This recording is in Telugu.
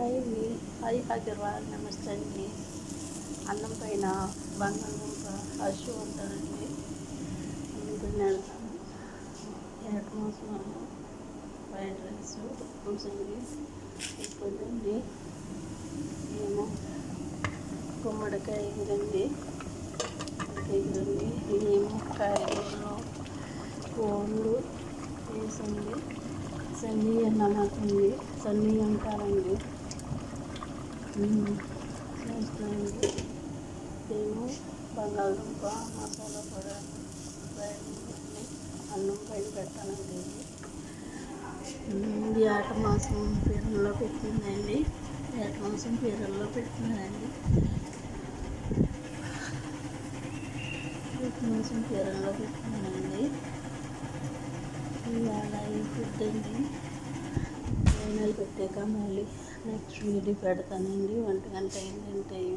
హాయ్ హైదరాబాద్, నమస్తే అండి. అన్నం పైన బంగాళదుంప హషు ఉంటారండి. తిన్నాను. ఎర్ర మసాలా ఫ్రైడ్ రైస్ పూసండి ఎక్కువదండి. ఏమో గుమ్మడికాయ ఎగిరండి, ఏమో కాయగూరలో కోళ్ళు వేసండి. సన్నీ అన్నమాకండి, సన్నీ అంటారండి. చేస్తానండి. నేను బంగాళదుంప మసాలా కూడా ఫ్రైడ్ అన్నం పైన పెట్టానండి. ఏట మాసం పీరల్లో పెట్టిందండి. ఏట మాసం పీరల్లో పెట్టిందండి. ఏట మాసం పీరల్లో పెట్టిందండి. ఇవాళ ఈ ఫుడ్ అండి. పెట్టాక మళ్ళీ నెక్స్ట్ వీడియో పెడతానండి. 1 గంట అయింది టైం.